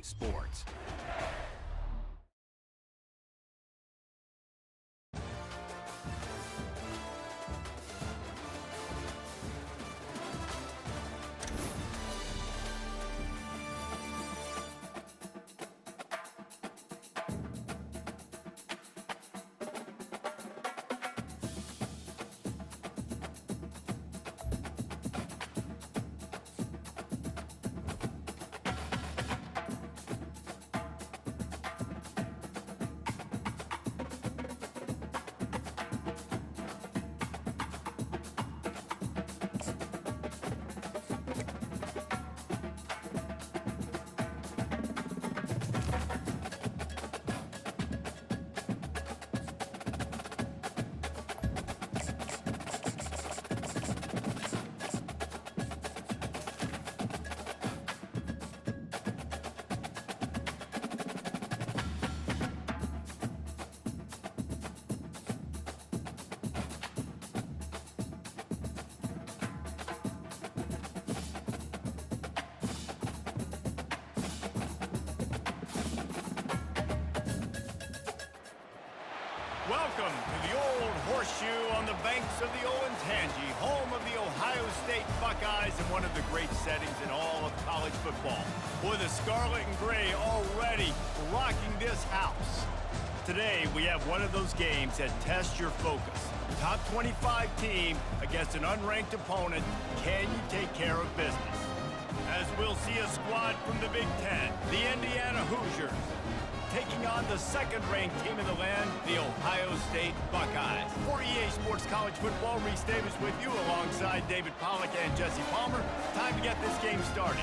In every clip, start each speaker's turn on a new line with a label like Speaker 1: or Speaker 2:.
Speaker 1: Sports. Welcome to the Old Horseshoe on the banks of the Olentangy, home of the Ohio State Buckeyes and one of the great settings in all of college football. With the scarlet and gray already rocking this house. Today, we have one of those games that tests your focus. Top 25 team against an unranked opponent. Can you take care of business? As we'll see a squad from the Big Ten, the Indiana Hoosiers, taking on the second-ranked team in the land, the Ohio State Buckeyes. For EA Sports College Football, Reese Davis with you alongside David Pollack and Jesse Palmer. Time to get this game started.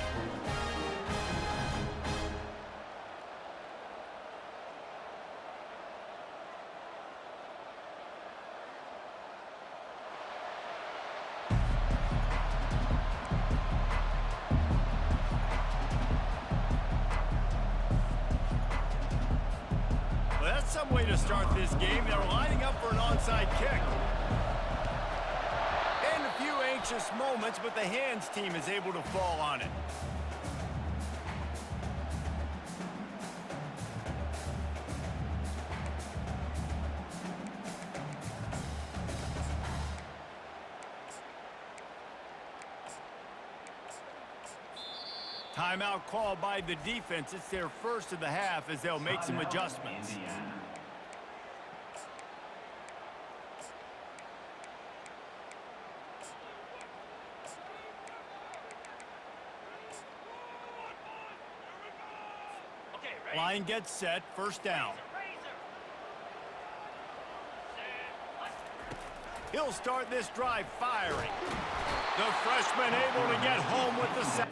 Speaker 1: Some way to start this game. They're lining up for an onside kick. And a few anxious moments, but the hands team is able to fall on it. Timeout called by the defense. It's their first of the half as they'll make some adjustments. Line gets set, first down. He'll start this drive firing. The freshman able to get home with the sack.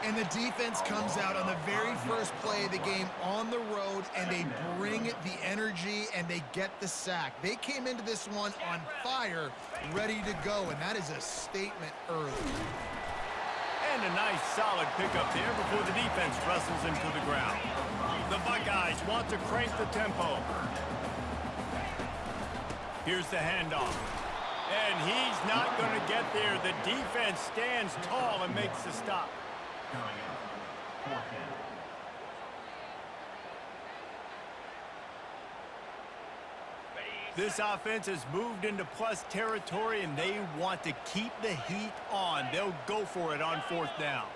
Speaker 2: And the defense comes out on the very first play of the game on the road, and they bring the energy, and they get the sack. They came into this one on fire, ready to go, and that is a statement early.
Speaker 1: And a nice solid pickup there before the defense wrestles him to the ground. The Buckeyes want to crank the tempo. Here's the handoff. And he's not going to get there. The defense stands tall and makes the stop. This offense has moved into plus territory, and they want to keep the heat on. They'll go for it on fourth down.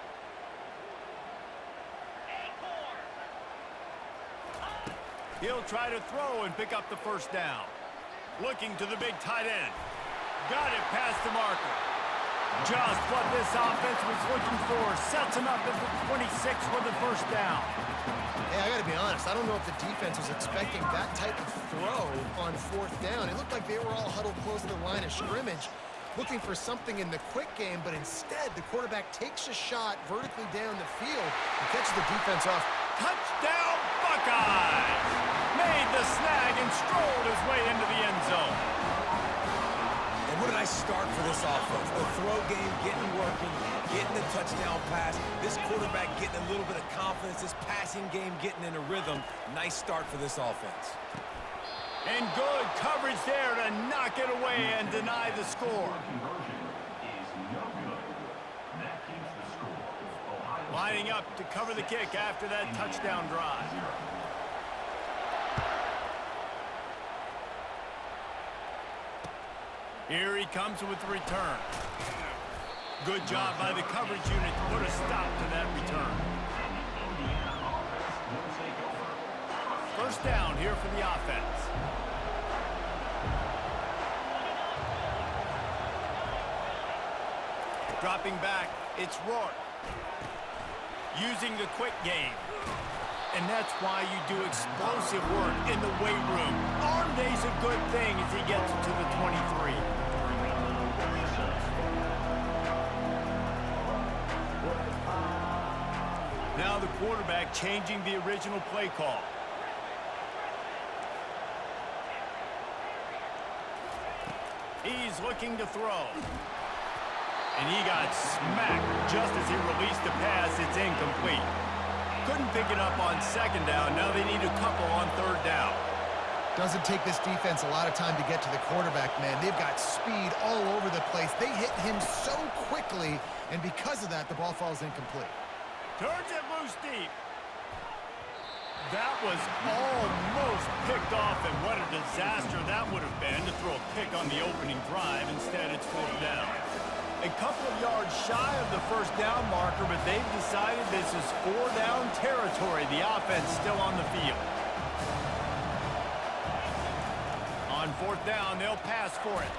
Speaker 1: He'll try to throw and pick up the first down. Looking to the big tight end. Got it past the marker. Just what this offense was looking for. Sets him up at the 26 with the first down.
Speaker 2: Hey, I got to be honest. I don't know if the defense was expecting that type of throw on fourth down. It looked like they were all huddled close to the line of scrimmage. looking for something in the quick game, but instead the quarterback takes a shot vertically down the field and catches the defense off.
Speaker 1: Touchdown, Buckeyes! Made the snag and strolled his way into the end zone.
Speaker 3: And what a nice start for this offense. The throw game getting working, getting the touchdown pass. This quarterback getting a little bit of confidence. This passing game getting in a rhythm. Nice start for this offense.
Speaker 1: And good coverage there to knock it away and deny the score. Lining up to cover the kick after that touchdown drive. Here he comes with the return. Good job by the coverage unit to put a stop to that return. First down here for the offense. Dropping back, it's Rourke. Using the quick game. And that's why you do explosive work in the weight room. Arm day's a good thing as he gets to the 23. Now the quarterback changing the original play call. He's looking to throw. And he got smacked just as he released the pass. It's incomplete. Couldn't pick it up on second down. Now they need a couple on third down.
Speaker 2: Doesn't take this defense a lot of time to get to the quarterback, man. They've got speed all over the place. They hit him so quickly, and because of that, the ball falls incomplete.
Speaker 1: Turns it loose deep. That was almost picked off, and what a disaster that would have been to throw a pick on the opening drive. Instead, it's fourth down. A couple of yards shy of the first down marker, but they've decided this is four-down territory. The offense still on the field. On fourth down, they'll pass for it.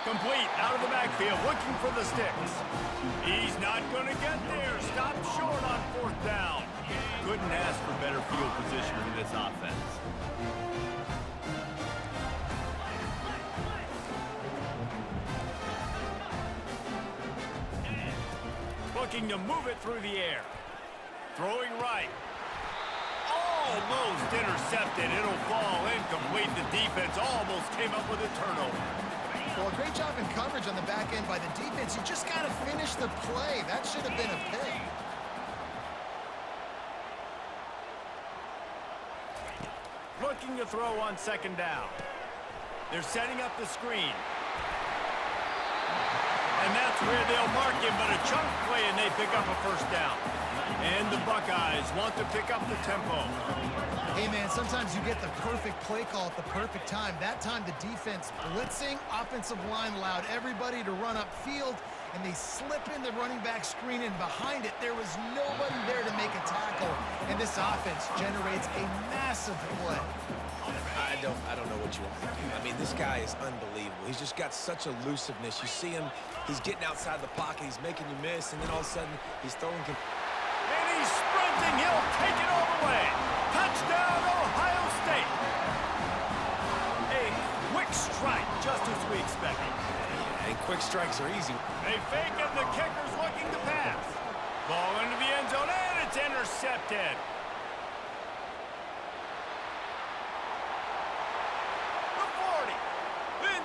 Speaker 1: Complete, out of the backfield, looking for the sticks. He's not going to get there. Stopped short on fourth down. Couldn't ask for better field position for this offense. Looking to move it through the air. Throwing right. Almost intercepted. It'll fall incomplete. The defense almost came up with a turnover.
Speaker 2: Well, great job in coverage on the back end by the defense. You just got to finish the play. That should have been a pick.
Speaker 1: Looking to throw on second down. They're setting up the screen. And that's where they'll mark him, but a chunk play, and they pick up a first down. And the Buckeyes want to pick up the tempo.
Speaker 2: Hey, man, sometimes you get the perfect play call at the perfect time. That time, the defense blitzing, offensive line allowed everybody to run upfield, and they slip in the running back screen, and behind it, there was nobody there to make a tackle, and this offense generates a massive play.
Speaker 3: I don't know what you want to do. I mean, this guy is unbelievable. He's just got such elusiveness. You see him, he's getting outside the pocket, he's making you miss, and then all of a sudden, he's throwing.
Speaker 1: And he's sprinting. He'll take it all the way. Touchdown, Ohio State. A quick strike, just as we expected.
Speaker 3: And quick strikes are easy.
Speaker 1: They fake him. The kicker's looking to pass. Ball into the end zone, and it's intercepted.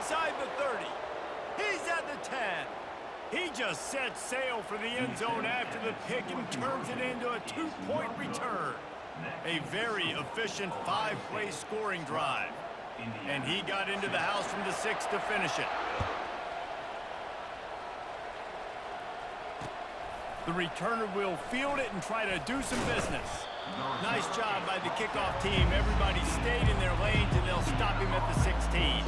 Speaker 1: Inside the 30. He's at the 10. He just sets sail for the end zone after the pick and turns it into a two-point return. A very efficient five-play scoring drive. And he got into the house from the 6 to finish it. The returner will field it and try to do some business. Nice job by the kickoff team. Everybody stayed in their lanes, and they'll stop him at the 16.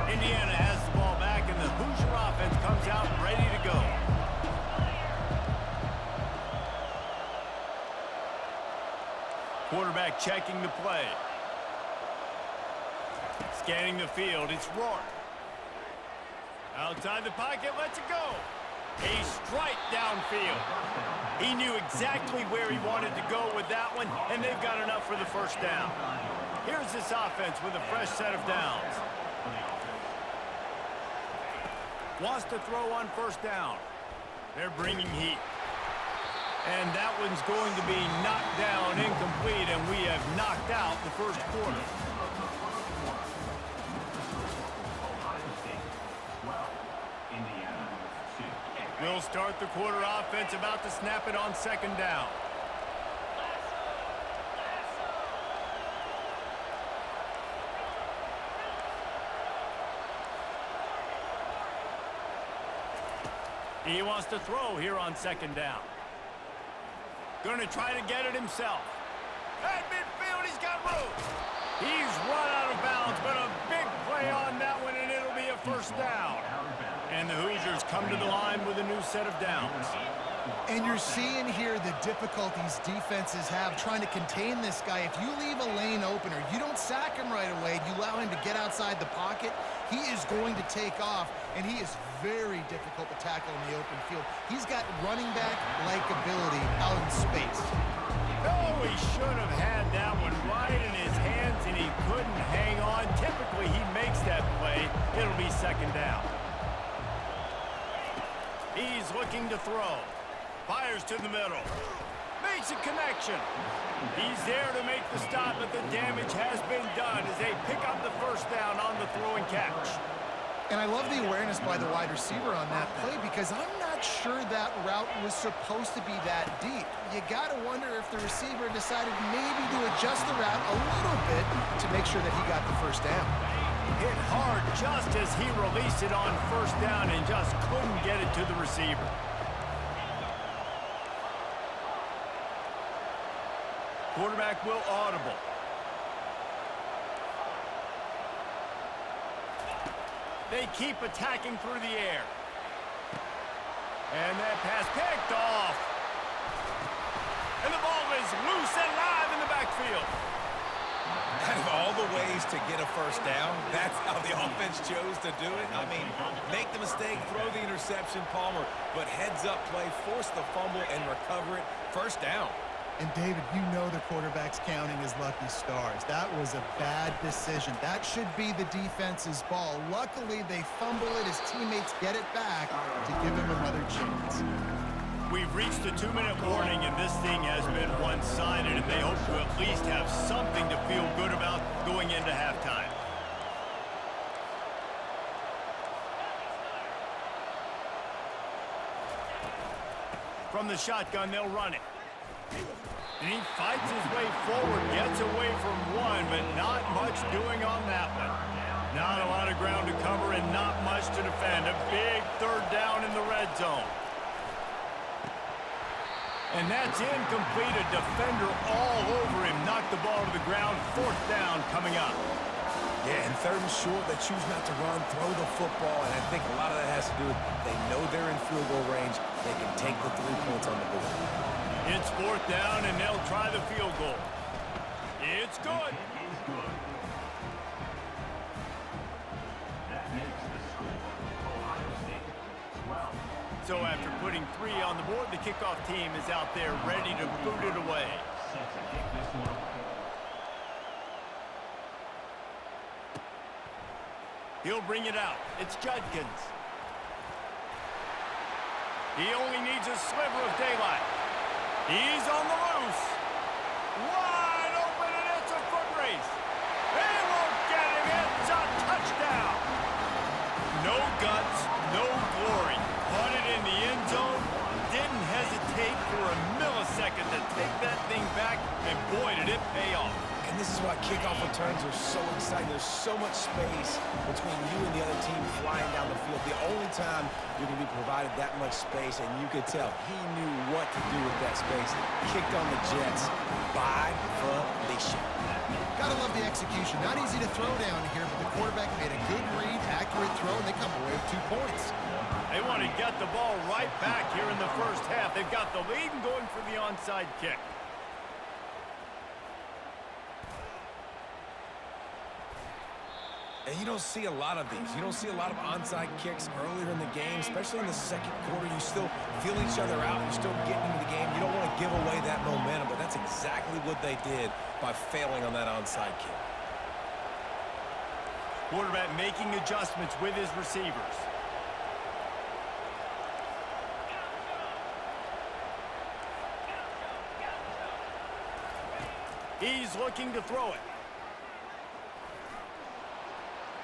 Speaker 1: Indiana has the ball back, and the Hoosier offense comes out ready to go. Quarterback checking the play. Scanning the field, it's Rourke. Outside the pocket, lets it go. A strike downfield. He knew exactly where he wanted to go with that one, and they've got enough for the first down. Here's this offense with a fresh set of downs. Wants to throw on first down. They're bringing heat. And that one's going to be knocked down incomplete, and we have knocked out the first quarter. We'll start the quarter offense, about to snap it on second down. He wants to throw here on second down. Going to try to get it himself. At midfield, he's got room. He's run out of bounds, but a big play on that one, and it'll be a first down. And the Hoosiers come to the line with a new set of downs.
Speaker 2: And you're seeing here the difficulties defenses have trying to contain this guy. If you leave a lane open or you don't sack him right away, you allow him to get outside the pocket, he is going to take off, and he is very difficult to tackle in the open field. He's got running back-like ability out in space.
Speaker 1: Oh, he should have had that one right in his hands, and he couldn't hang on. Typically, he makes that play. It'll be second down. He's looking to throw. Fires to the middle. Makes a connection. He's there to make the stop, but the damage has been done as they pick up the first down on the throw and catch.
Speaker 2: And I love the awareness by the wide receiver on that play because I'm not sure that route was supposed to be that deep. You got to wonder if the receiver decided maybe to adjust the route a little bit to make sure that he got the first down.
Speaker 1: Hit hard just as he released it on first down and just couldn't get it to the receiver. Quarterback will audible. They keep attacking through the air. And that pass picked off. And the ball is loose and live in the backfield.
Speaker 3: Out of all the ways to get a first down, that's how the offense chose to do it. I mean, make the mistake, throw the interception, Palmer, but heads-up play, force the fumble, and recover it. First down.
Speaker 2: And, David, you know the quarterback's counting his lucky stars. That was a bad decision. That should be the defense's ball. Luckily, they fumble it. His teammates get it back to give him another chance.
Speaker 1: We've reached the 2-minute warning, and this thing has been one-sided, and they hope to at least have something to feel good about going into halftime. From the shotgun, they'll run it. And he fights his way forward, gets away from one, but not much doing on that one. Not a lot of ground to cover and not much to defend. A big third down in the red zone. And that's incomplete. A defender all over him. Knocked the ball to the ground. Fourth down coming up.
Speaker 3: Yeah, and third and short, they choose not to run, throw the football, and I think a lot of that has to do with they know they're in field goal range. They can take the 3 points on the board.
Speaker 1: It's fourth down, and they'll try the field goal. It's good. So after putting 3 on the board, the kickoff team is out there ready to boot it away. He'll bring it out. It's Judkins. He only needs a sliver of daylight. He's on the loose. Wide open, and it's a foot race. They won't get him. It's a touchdown. No guts, no glory. Caught it in the end zone. Didn't hesitate for a millisecond to take that thing back, and boy, did it pay off.
Speaker 3: And this is why kickoff returns are so exciting. There's so much space between you and the other team flying down the field. The only time you're going to be provided that much space, and you could tell he knew what to do with that space. Kicked on the Jets by volition.
Speaker 2: Gotta love the execution. Not easy to throw down here, but the quarterback made a good read, accurate throw, and they come away with 2 points.
Speaker 1: They want to get the ball right back here in the first half. They've got the lead and going for the onside kick.
Speaker 3: And you don't see a lot of these. You don't see a lot of onside kicks earlier in the game, especially in the second quarter. You still feel each other out. You're still getting into the game. You don't want to give away that momentum, but that's exactly what they did by failing on that onside kick.
Speaker 1: Quarterback making adjustments with his receivers. He's looking to throw it.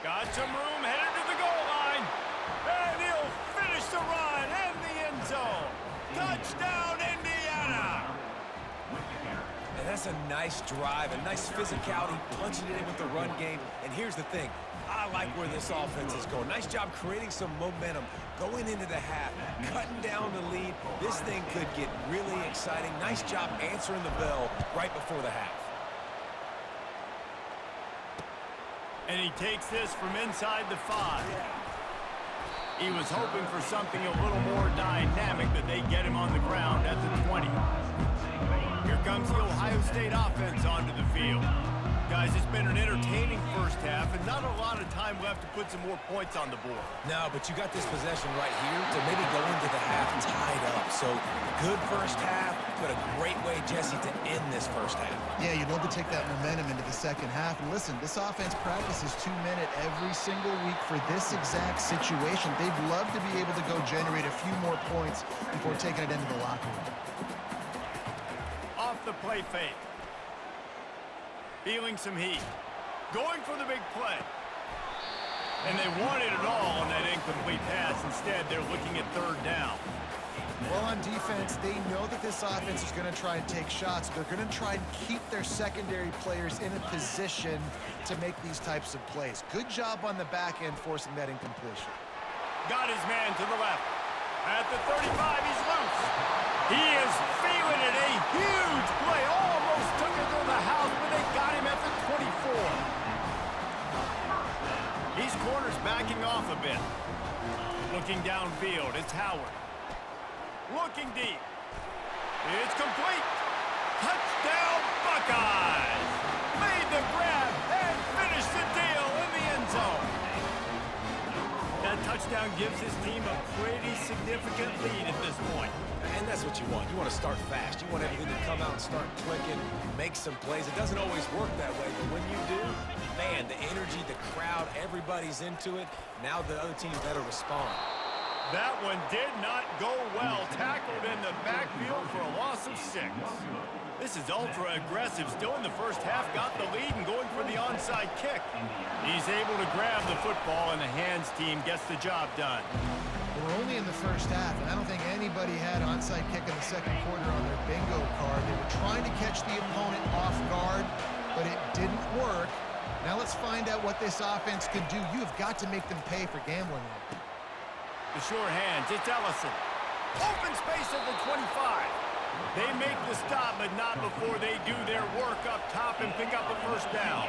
Speaker 1: Got some room, headed to the goal line. And he'll finish the run and the end zone. Touchdown, Indiana!
Speaker 3: And that's a nice drive, a nice physicality, punching it in with the run game. And here's the thing. I like where this offense is going. Nice job creating some momentum going into the half, cutting down the lead. This thing could get really exciting. Nice job answering the bell right before the half.
Speaker 1: And he takes this from inside the 5. He was hoping for something a little more dynamic, but they get him on the ground at the 20. Here comes the Ohio State offense onto the field. Guys, it's been an entertaining first half and not a lot of time left to put some more points on the board.
Speaker 3: No, but you got this possession right here to maybe go into the half tied up. So good first half, but a great way, Jesse, to end this first half.
Speaker 2: Yeah, you'd love to take that momentum into the second half. And listen, this offense practices 2-minute every single week for this exact situation. They'd love to be able to go generate a few more points before taking it into the locker room.
Speaker 1: Off the play fake. Feeling some heat. Going for the big play. And they wanted it all on that incomplete pass. Instead, they're looking at third down.
Speaker 2: Well, on defense, they know that this offense is going to try and take shots. They're going to try and keep their secondary players in a position to make these types of plays. Good job on the back end forcing that incompletion.
Speaker 1: Got his man to the left. At the 35, he's loose. He is feeling it. A huge play. Almost took it to the house, but they got him at the 24. These corners backing off a bit. Looking downfield, it's Howard. Looking deep. It's complete. Touchdown, Buckeyes. Made the grab and finished the deal in the end zone. That touchdown gives his team a pretty significant lead at this point.
Speaker 3: And that's what you want. You want to start fast. You want everything to come out and start clicking, make some plays. It doesn't always work that way, but when you do, man, the energy, the crowd, everybody's into it. Now the other team better respond.
Speaker 1: That one did not go well. Tackled in the backfield for a loss of 6. This is ultra aggressive. Still in the first half, got the lead and going for the onside kick. He's able to grab the football, and the hands team gets the job done.
Speaker 2: We're only in the first half, and I don't think anybody had onside kick in the second quarter on their bingo card. They were trying to catch the opponent off guard, but it didn't work. Now let's find out what this offense could do. You have got to make them pay for gambling like that.
Speaker 1: The sure hands, it's Ellison. Open space at the 25. They make the stop, but not before they do their work up top and pick up a first down.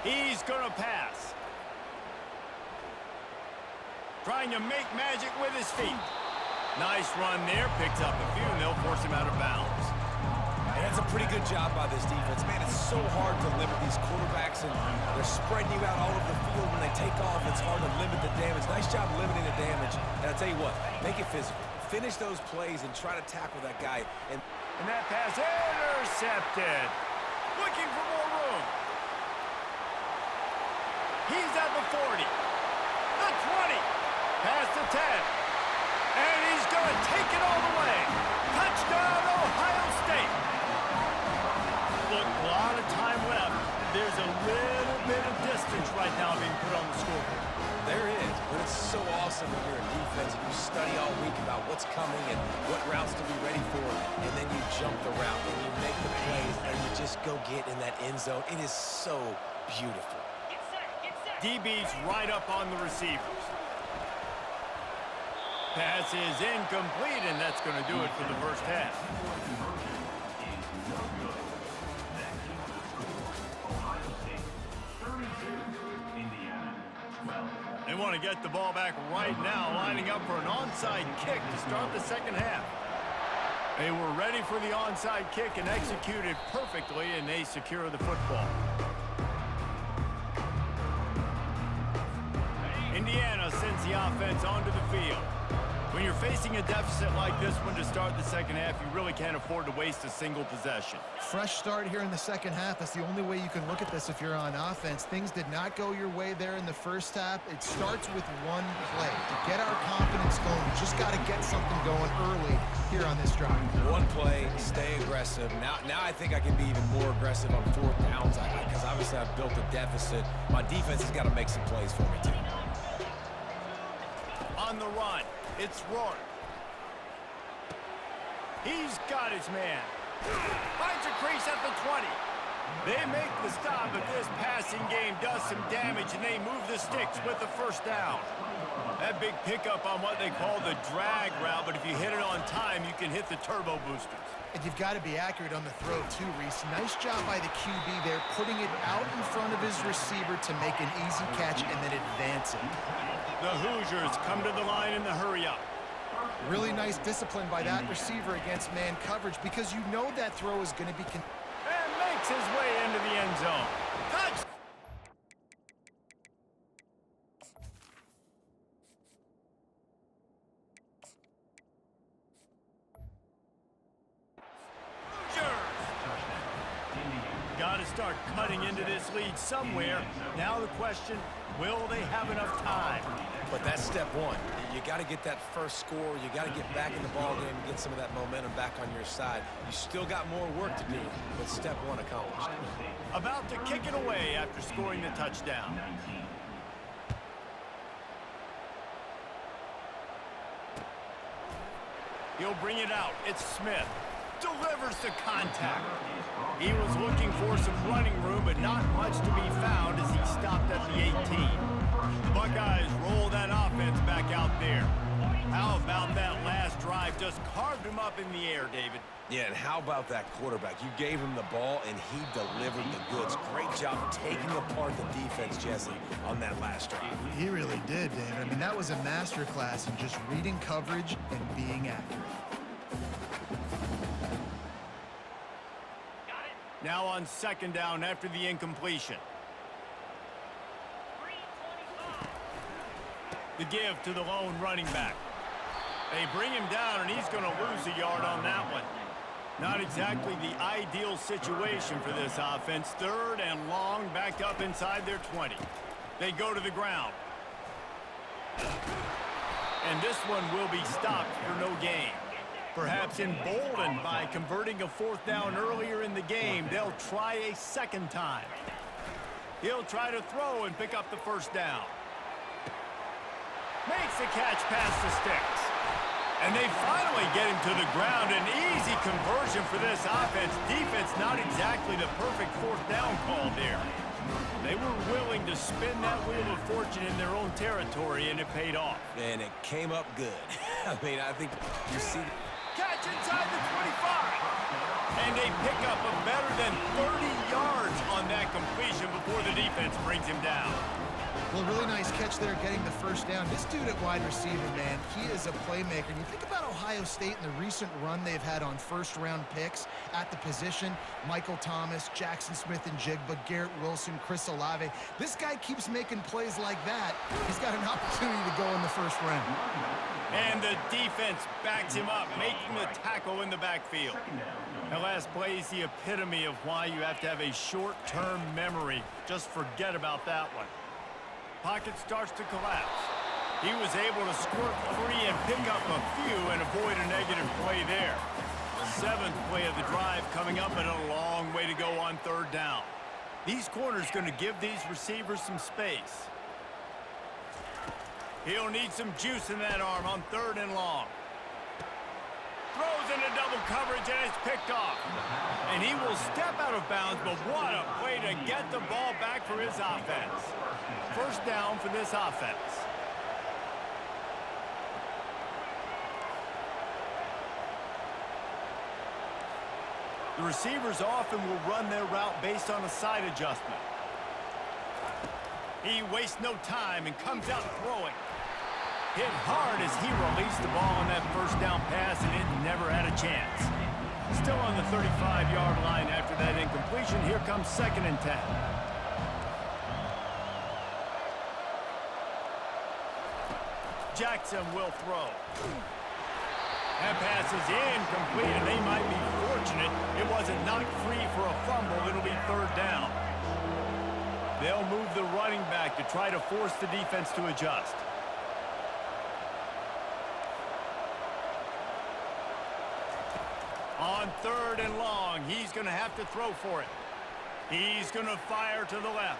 Speaker 1: He's going to pass. Trying to make magic with his feet. Nice run there. Picks up a few, and they'll force him out of bounds.
Speaker 3: And that's a pretty good job by this defense. Man, it's so hard to limit these quarterbacks, and they're spreading you out all over the field. When they take off, it's hard to limit the damage. Nice job limiting the damage. And I'll tell you what, make it physical. Finish those plays and try to tackle that guy. And
Speaker 1: that pass intercepted. Looking for more room. He's at the 40. The 20. Past the 10. And he's going to take it all the way. Touchdown, Ohio State. Look, a lot of time left. There's a little bit of distance right now being put on the scoreboard.
Speaker 3: There is, but it's so awesome when you're in defense and you study all week about what's coming and what routes to be ready for, and then you jump the route and you make the plays and you just go get in that end zone. It is so beautiful.
Speaker 1: DB's right up on the receivers. Pass is incomplete, and that's going to do it for the first half. They want to get the ball back right now, lining up for an onside kick to start the second half. They were ready for the onside kick and executed perfectly, and they secure the football. Indiana sends the offense onto the field. When you're facing a deficit like this one to start the second half, you really can't afford to waste a single possession.
Speaker 2: Fresh start here in the second half. That's the only way you can look at this if you're on offense. Things did not go your way there in the first half. It starts with one play. To get our confidence going, we just got to get something going early here on this drive.
Speaker 3: One play, stay aggressive. Now I think I can be even more aggressive on fourth downs because obviously I've built a deficit. My defense has got to make some plays for me, too.
Speaker 1: On the run, it's Rourke. He's got his man. Finds a crease at the 20. They make the stop, but this passing game does some damage, and they move the sticks with the first down. That big pickup on what they call the drag route, but if you hit it on time, you can hit the turbo boosters.
Speaker 2: And you've got to be accurate on the throw, too, Reese. Nice job by the QB there, putting it out in front of his receiver to make an easy catch and then advance it.
Speaker 1: The Hoosiers come to the line in the hurry-up.
Speaker 2: Really nice discipline by that receiver against man coverage because you know that throw is going to be...
Speaker 1: And makes his way into the end zone. Touch! Got to start cutting into this lead somewhere. Now the question, will they have enough time?
Speaker 3: But that's step one. You got to get that first score. You got to get back in the ball game and get some of that momentum back on your side. You still got more work to do, but step one accomplished.
Speaker 1: About to kick it away after scoring the touchdown. He'll bring it out. It's Smith. Delivers the contact. He was looking for some running room, but not much to be found as he stopped at the 18. The Buckeyes roll that offense back out there. How about that last drive? Just carved him up in the air, David.
Speaker 3: Yeah, and how about that quarterback? You gave him the ball, and he delivered the goods. Great job taking apart the defense, Jesse, on that last drive.
Speaker 2: He really did, David. I mean, that was a masterclass in just reading coverage and being accurate.
Speaker 1: Now on second down after the incompletion. The give to the lone running back. They bring him down, and he's going to lose a yard on that one. Not exactly the ideal situation for this offense. Third and long, backed up inside their 20. They go to the ground. And this one will be stopped for no gain. Perhaps emboldened by converting a fourth down earlier in the game, they'll try a second time. He'll try to throw and pick up the first down. Makes the catch past the sticks. And they finally get him to the ground. An easy conversion for this offense. Defense not exactly the perfect fourth down call there. They were willing to spin that wheel of fortune in their own territory, and it paid off.
Speaker 3: And it came up good. I mean, I think you see...
Speaker 1: Catch inside the 25. And they pick up a better than 30 yards on that completion before the defense brings him down.
Speaker 2: Well, really nice catch there getting the first down. This dude at wide receiver, man, he is a playmaker. And you think about Ohio State and the recent run they've had on first-round picks at the position. Michael Thomas, Jackson Smith-Njigba, Garrett Wilson, Chris Olave. This guy keeps making plays like that. He's got an opportunity to go in the first round.
Speaker 1: And the defense backs him up, making the tackle in the backfield. That last play is the epitome of why you have to have a short-term memory. Just forget about that one. Pocket starts to collapse. He was able to squirt free and pick up a few and avoid a negative play there. The seventh play of the drive coming up, and a long way to go on third down. These corners going to give these receivers some space. He'll need some juice in that arm on third and long. Throws into double coverage, and it's picked off. And he will step out of bounds, but what a play to get the ball back for his offense. First down for this offense. The receivers often will run their route based on a side adjustment. He wastes no time and comes out throwing. Hit hard as he released the ball on that first down pass, and it never had a chance. Still on the 35-yard line after that incompletion. Here comes second and 10. Jackson will throw. That pass is incomplete, and they might be fortunate it wasn't knocked free for a fumble. It'll be third down. They'll move the running back to try to force the defense to adjust. On third and long, he's going to have to throw for it. He's going to fire to the left.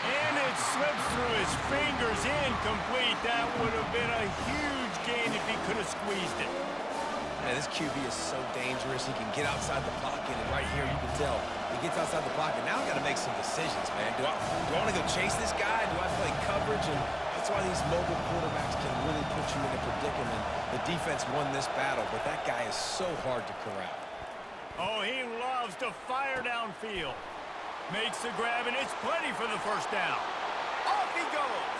Speaker 1: And it slips through his fingers, incomplete. That would have been a huge gain if he could have squeezed it.
Speaker 3: Man, this QB is so dangerous. He can get outside the pocket, and right here you can tell he gets outside the pocket. Now I got to make some decisions, man. Do I want to go chase this guy? Do I play coverage? And that's why these mobile quarterbacks can really put you in a predicament. The defense won this battle, but that guy is so hard to corral.
Speaker 1: Oh, he loves to fire downfield. Makes the grab, and it's plenty for the first down. Off he goes.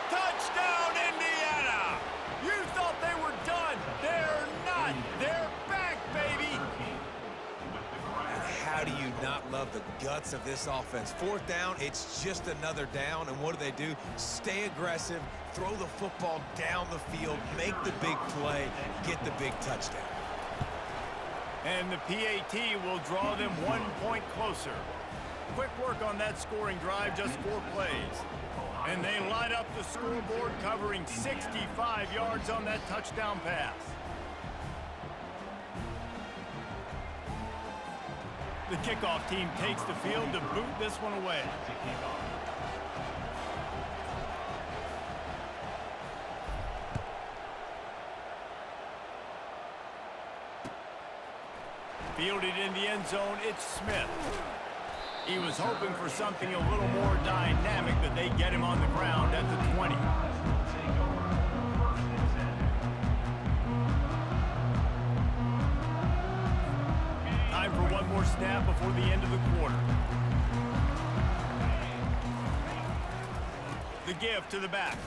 Speaker 1: Touchdown, Indiana! You thought they were done. They're not. They're back, baby.
Speaker 3: And how do you not love the guts of this offense? Fourth down, it's just another down, and what do? Stay aggressive, throw the football down the field, make the big play, get the big touchdown.
Speaker 1: And the PAT will draw them 1 point closer. Quick work on that scoring drive, just 4 plays. And they light up the scoreboard, covering 65 yards on that touchdown pass. The kickoff team takes the field to boot this one away. Fielded in the end zone, it's Smith. He was hoping for something a little more dynamic, but they get him on the ground at the 20. Time for one more snap before the end of the quarter. The give to the back.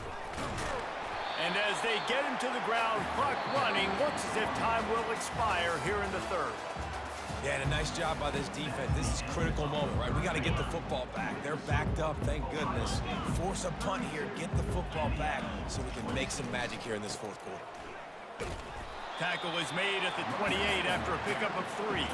Speaker 1: And as they get him to the ground, clock running, looks as if time will expire here in the third.
Speaker 3: Yeah, and a nice job by this defense. This is a critical moment, right? We got to get the football back. They're backed up, thank goodness. Force a punt here, get the football back so we can make some magic here in this fourth quarter.
Speaker 1: Tackle is made at the 28 after a pickup of 3.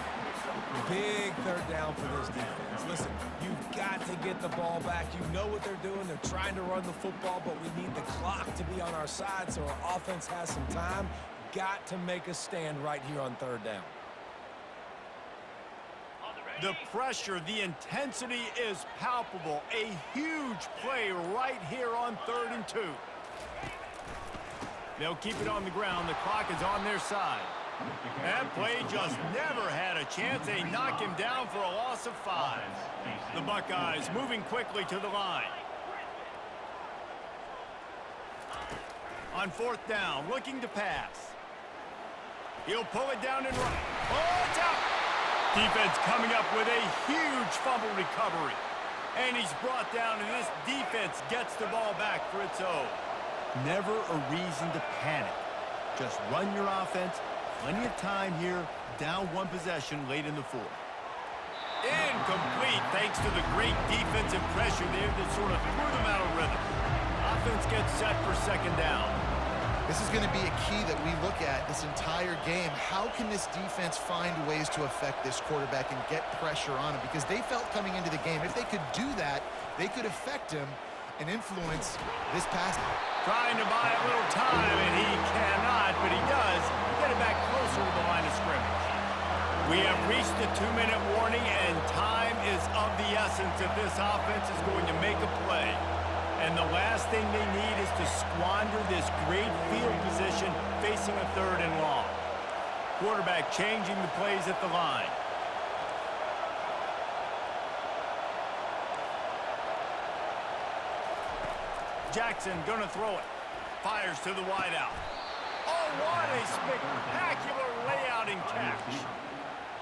Speaker 3: Big third down for this defense. Listen, you've got to get the ball back. You know what they're doing. They're trying to run the football, but we need the clock to be on our side so our offense has some time. Got to make a stand right here on third down.
Speaker 1: The pressure, the intensity is palpable. A huge play right here on 3rd and 2. They'll keep it on the ground. The clock is on their side. That play just never had a chance. They knock him down for a loss of 5. The Buckeyes moving quickly to the line. On 4th down, looking to pass. He'll pull it down and run. Oh, it's out! Defense coming up with a huge fumble recovery. And he's brought down, and this defense gets the ball back for its own. Never a reason to panic. Just run your offense. Plenty of time here. Down 1 possession late in the 4th. Incomplete thanks to the great defensive pressure there that sort of threw them out of rhythm. Offense gets set for 2nd down.
Speaker 2: This is going to be a key that we look at this entire game. How can this defense find ways to affect this quarterback and get pressure on him? Because they felt coming into the game, if they could do that, they could affect him and influence this pass.
Speaker 1: Trying to buy a little time, and he cannot, but he does get it back closer to the line of scrimmage. We have reached the 2-minute warning, and time is of the essence if this offense is going to make a play. And the last thing they need is to squander this great field position facing a 3rd and long. Quarterback changing the plays at the line. Jackson gonna throw it. Fires to the wideout. Oh, what a spectacular layout and catch.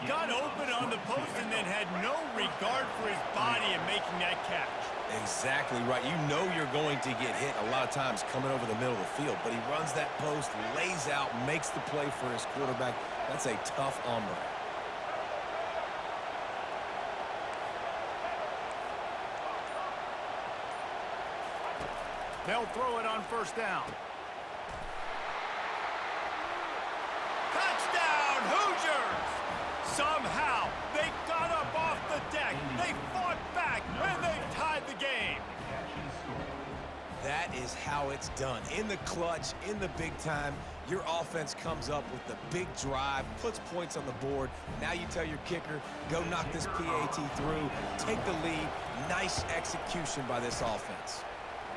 Speaker 1: Got open on the post and then had no regard for his body in making that catch.
Speaker 3: Exactly right. You know you're going to get hit a lot of times coming over the middle of the field, but he runs that post, lays out, makes the play for his quarterback. That's a tough hombre.
Speaker 1: They'll throw it on first down. Touchdown, Hoosiers! Somehow, they got up off the deck. They fought back, and they've tied the game.
Speaker 3: That is how it's done. In the clutch, in the big time, your offense comes up with the big drive, puts points on the board. Now you tell your kicker, go knock this PAT through, take the lead. Nice execution by this offense.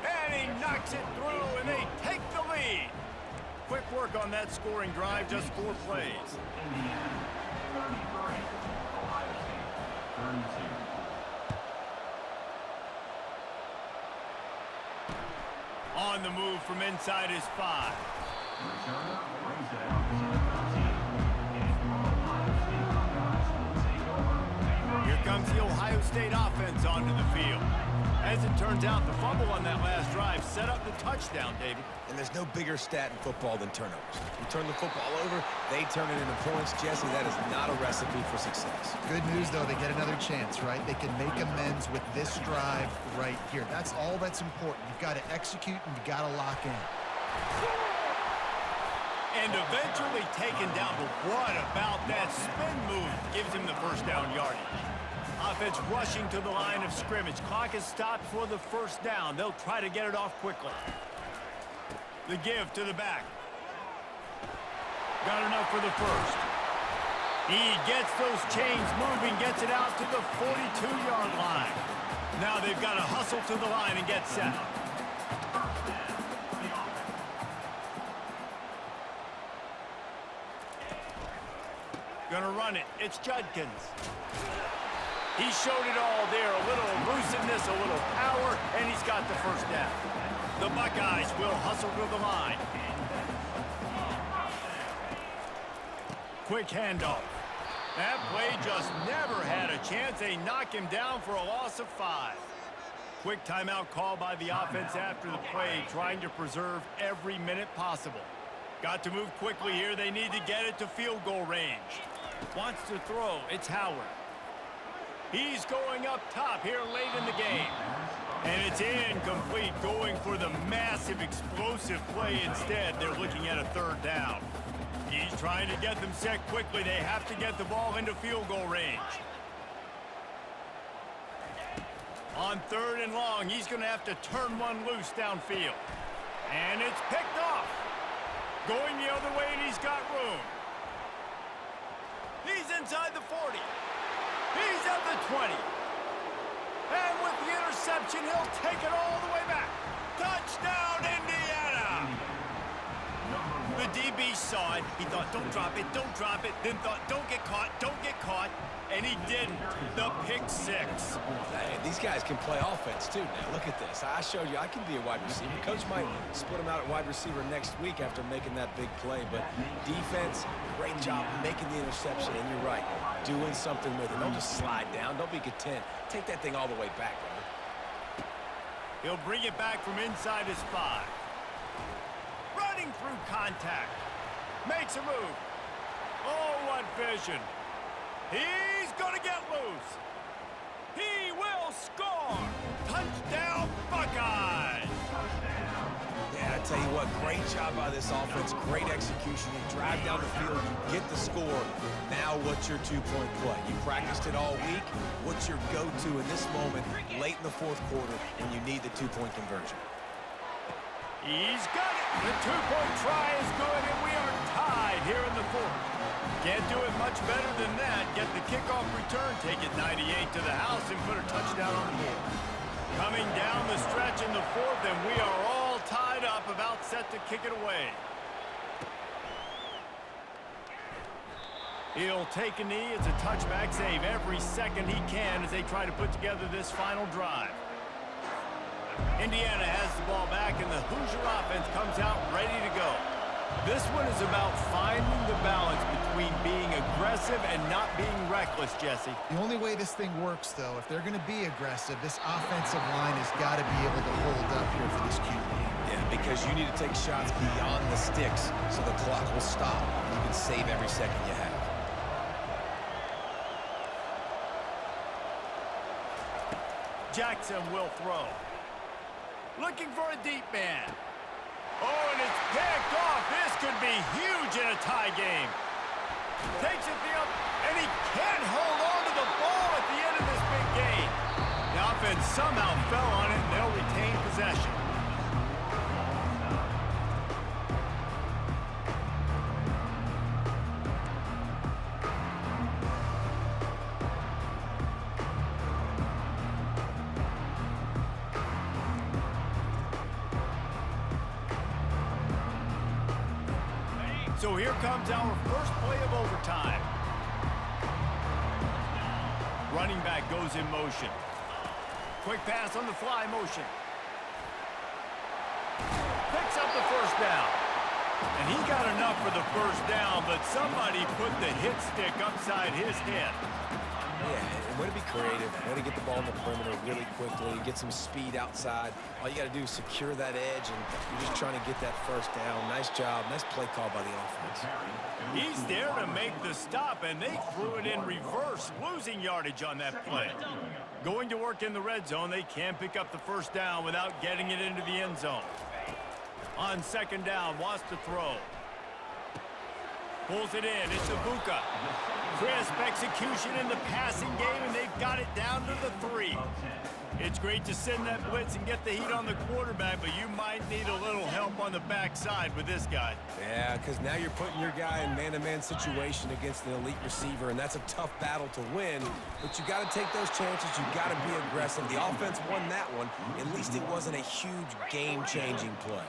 Speaker 1: And he knocks it through, and they take the lead. Quick work on that scoring drive, just 4 plays. On the move from inside his 5. Here comes the Ohio State offense onto the field. As it turns out, the fumble on that last drive set up the touchdown, David.
Speaker 3: And there's no bigger stat in football than turnovers. You turn the football over, they turn it into points. Jesse, that is not a recipe for success.
Speaker 2: Good news, though, they get another chance, right? They can make amends with this drive right here. That's all that's important. You've got to execute, and you've got to lock in.
Speaker 1: And eventually taken down, but what about that spin move? Gives him the first down yardage. Offense rushing to the line of scrimmage. Clock is stopped for the first down. They'll try to get it off quickly. The give to the back. Got enough for the first. He gets those chains moving, gets it out to the 42-yard line. Now they've got to hustle to the line and get set. Gonna run it. It's Judkins. He showed it all there. A little elusiveness, a little power, and he's got the first down. The Buckeyes will hustle to the line. Quick handoff. That play just never had a chance. They knock him down for a loss of 5. Quick timeout call by the offense after the play, trying to preserve every minute possible. Got to move quickly here. They need to get it to field goal range. Wants to throw. It's Howard. He's going up top here late in the game. And it's incomplete, going for the massive explosive play instead. They're looking at a third down. He's trying to get them set quickly. They have to get the ball into field goal range. On 3rd and long, he's going to have to turn one loose downfield. And it's picked off. Going the other way, and he's got room. He's inside the 40. He's at the 20. And with the interception, he'll take it all the way back. Touchdown, Indiana! The DB saw it. He thought, don't drop it, don't drop it. Then thought, don't get caught, don't get caught. And he didn't. The pick 6.
Speaker 3: Hey, these guys can play offense, too. Now, look at this. I showed you I can be a wide receiver. Coach might split him out at wide receiver next week after making that big play. But defense, great job making the interception. And you're right, doing something with it. Don't just slide down. Don't be content. Take that thing all the way back, brother.
Speaker 1: He'll bring it back from inside his 5. Running through contact. Makes a move. Oh, what vision. He's going to get loose. He will score. Touchdown, Buckeyes.
Speaker 3: Yeah, I tell you what, great job by this offense. Great execution. You drive down the field, you get the score. Now what's your two-point play? You practiced it all week. What's your go-to in this moment late in the 4th quarter when you need the two-point conversion?
Speaker 1: He's got it. The two-point try is good, and we are tied here in the 4th. Can't do it much better than that. Get the kickoff return, take it 98 to the house, and put a touchdown on the board. Coming down the stretch in the 4th, and we are all tied up, about set to kick it away. He'll take a knee. It's a touchback save every second he can as they try to put together this final drive. Indiana has the ball back, and the Hoosier offense comes out ready to go. This one is about finding the balance between being aggressive and not being reckless, Jesse.
Speaker 2: The only way this thing works, though, if they're going to be aggressive, this offensive line has got to be able to hold up here for this QB.
Speaker 3: Yeah, because you need to take shots beyond the sticks so the clock will stop. You can save every second you have.
Speaker 1: Jackson will throw. looking for a deep man. Oh, and it's picked off. This could be huge in a tie game. Takes it the up, and he can't hold on to the ball at the end of this big game. The offense somehow fell on it, and they'll retain possession. So here comes our first play of overtime. Running back goes in motion. Quick pass on the fly motion. Picks up the first down. And he got enough for the first down, but somebody put the hit stick upside his head.
Speaker 3: Yeah, way to be creative, way to get the ball in the perimeter really quickly, get some speed outside. All you got to do is secure that edge, and you're just trying to get that first down. Nice job, nice play call by the offense.
Speaker 1: He's there to make the stop, and they threw it in reverse, losing yardage on that play. Going to work in the red zone, they can pick up the first down without getting it into the end zone. On second down, wants to throw. Pulls it in, it's Ibuka. Crisp execution in the passing game, and they've got it down to the 3. It's great to send that blitz and get the heat on the quarterback, but you might need a little help on the backside with this guy.
Speaker 3: Yeah, because now you're putting your guy in man-to-man situation against an elite receiver, and that's a tough battle to win. But you got to take those chances. You got to be aggressive. The offense won that one. At least it wasn't a huge game-changing play.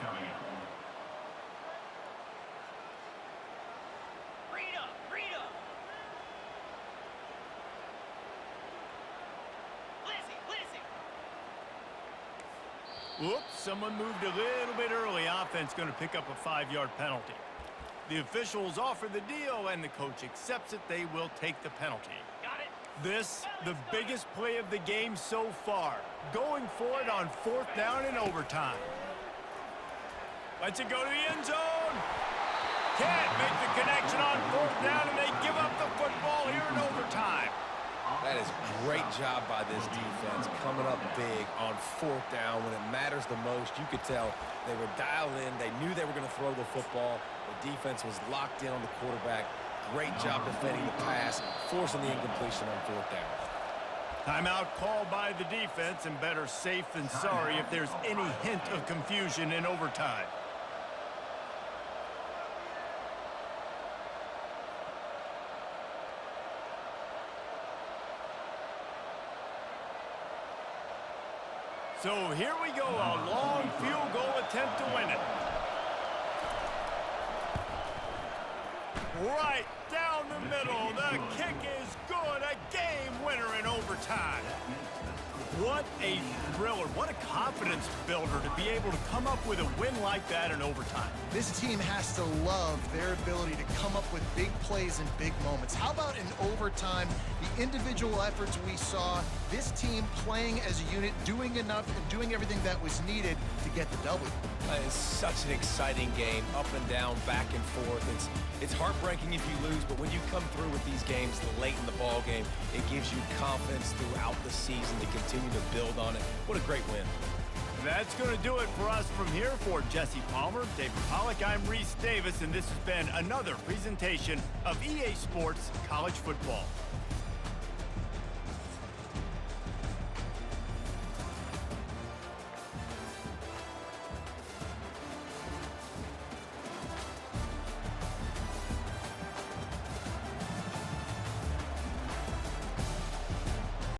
Speaker 1: Whoops, someone moved a little bit early. Offense going to pick up a 5-yard penalty. The officials offer the deal, and the coach accepts it. They will take the penalty. Got it. This, the biggest play of the game so far. Going for it on 4th down in overtime. Lets it go to the end zone. Can't make the connection on 4th down, and they give up the football here in overtime.
Speaker 3: That is a great job by this defense, coming up big on 4th down when it matters the most. You could tell they were dialed in. They knew they were going to throw the football. The defense was locked in on the quarterback. Great job defending the pass, forcing the incompletion on 4th down.
Speaker 1: Timeout called by the defense, and better safe than sorry if there's any hint of confusion in overtime. So here we go, a long field goal attempt to win it. Right down the middle, the kick is good, a game winner in overtime. What a thriller, what a confidence builder to be able to come up with a win like that in overtime.
Speaker 2: This team has to love their ability to come up with big plays and big moments. How about in overtime, the individual efforts we saw, this team playing as a unit, doing enough and doing everything that was needed to get the W.
Speaker 3: It's such an exciting game, up and down, back and forth. It's heartbreaking if you lose, but when you come through with these games late in the ball game, it gives you confidence throughout the season to continue to build on it. What a great win.
Speaker 1: That's going to do it for us from here. For Jesse Palmer, David Pollack, I'm Reese Davis, and this has been another presentation of EA Sports College Football.